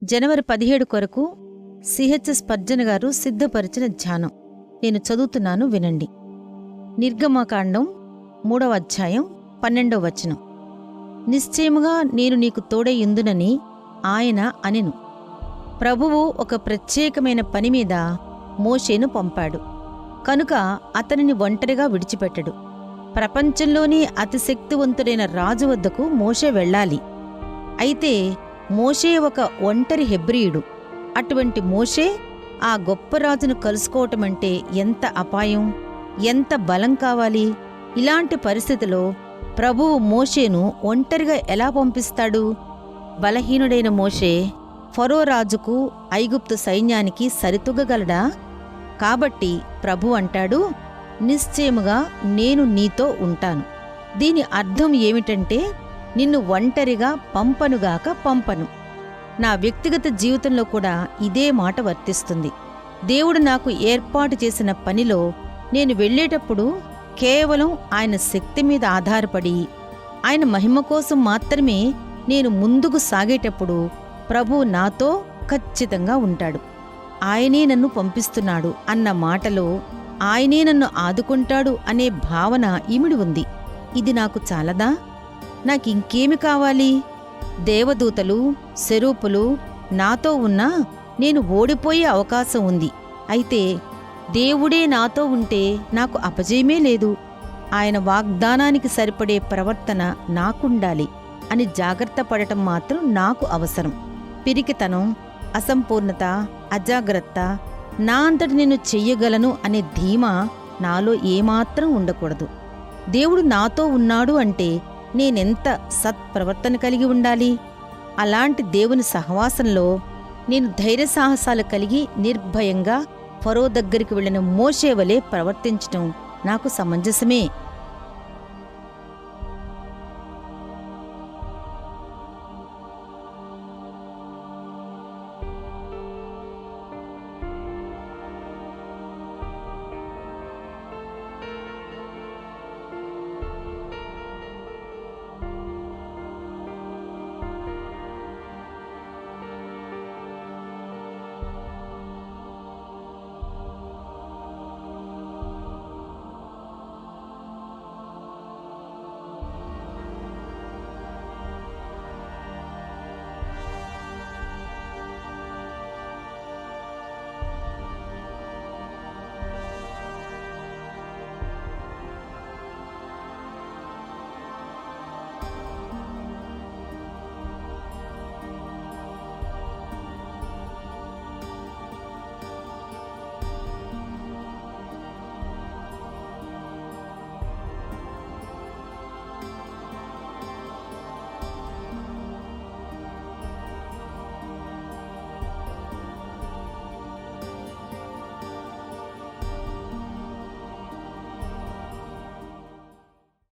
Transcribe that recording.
జనవరి 17 కొరకు సిహెచ్ఎస్ పర్జన్ గారు సిద్ధపరిచిన ధ్యానం నేను చదువుతున్నాను, వినండి. నిర్గమకాండం 3వ అధ్యాయం 12వ వచనం. నిశ్చయముగా నేను నీకు తోడైయుందునని ఆయన అనెను. ప్రభువు ఒక ప్రత్యేకమైన పనిమీద మోషేను పంపాడు కనుక అతనిని ఒంటరిగా విడిచిపెట్టడు. ప్రపంచంలోనే అతిశక్తివంతుడైన రాజు వద్దకు మోషే వెళ్ళాలి. అయితే మోషే ఒక ఒంటరి హెబ్రీయుడు. అటువంటి మోషే ఆ గొప్ప రాజును కలుసుకోవటమంటే ఎంత అపాయం, ఎంత బలం కావాలి! ఇలాంటి పరిస్థితిలో ప్రభువు మోషేను ఒంటరిగా ఎలా పంపిస్తాడు? బలహీనుడైన మోషే ఫరో రాజుకు, ఐగుప్తు సైన్యానికి సరితూగగలడా? కాబట్టి ప్రభు అంటాడు, నిశ్చయముగా నేను నీతో ఉంటాను. దీని అర్థం ఏమిటంటే, నిన్ను ఒంటరిగా పంపనుగాక పంపను. నా వ్యక్తిగత జీవితంలో కూడా ఇదే మాట వర్తిస్తుంది. దేవుడు నాకు ఏర్పాటు చేసిన పనిలో నేను వెళ్ళేటప్పుడు కేవలం ఆయన శక్తి మీద ఆధారపడి, ఆయన మహిమ కోసం మాత్రమే నేను ముందుకు సాగేటప్పుడు ప్రభువు నాతో ఖచ్చితంగా ఉంటాడు. ఆయనే నన్ను పంపిస్తున్నాడు అన్న మాటలో ఆయనే నన్ను ఆదుకుంటాడు అనే భావన ఇమిడి ఉంది. ఇది నాకు చాలదా? నాకింకేమి కావాలి? దేవదూతలు, సెరూపులు నాతో ఉన్నా నేను ఓడిపోయే అవకాశం ఉంది. అయితే దేవుడే నాతో ఉంటే నాకు అపజయమే లేదు. ఆయన వాగ్దానానికి సరిపడే ప్రవర్తన నాకుండాలి అని జాగ్రత్త పడటం మాత్రం నాకు అవసరం. పిరికితనం, అసంపూర్ణత, అజాగ్రత్త, నా అంతటి నేను చెయ్యగలను అనే ధీమా నాలో ఏమాత్రం ఉండకూడదు. దేవుడు నాతో ఉన్నాడు అంటే నేనెంత సత్ప్రవర్తన కలిగి ఉండాలి? అలాంటి దేవుని సహవాసంలో నేను ధైర్యసాహసాలు కలిగి నిర్భయంగా ఫరో దగ్గరికి వెళ్లిన మోషే వలె ప్రవర్తించటం నాకు సమంజసమే.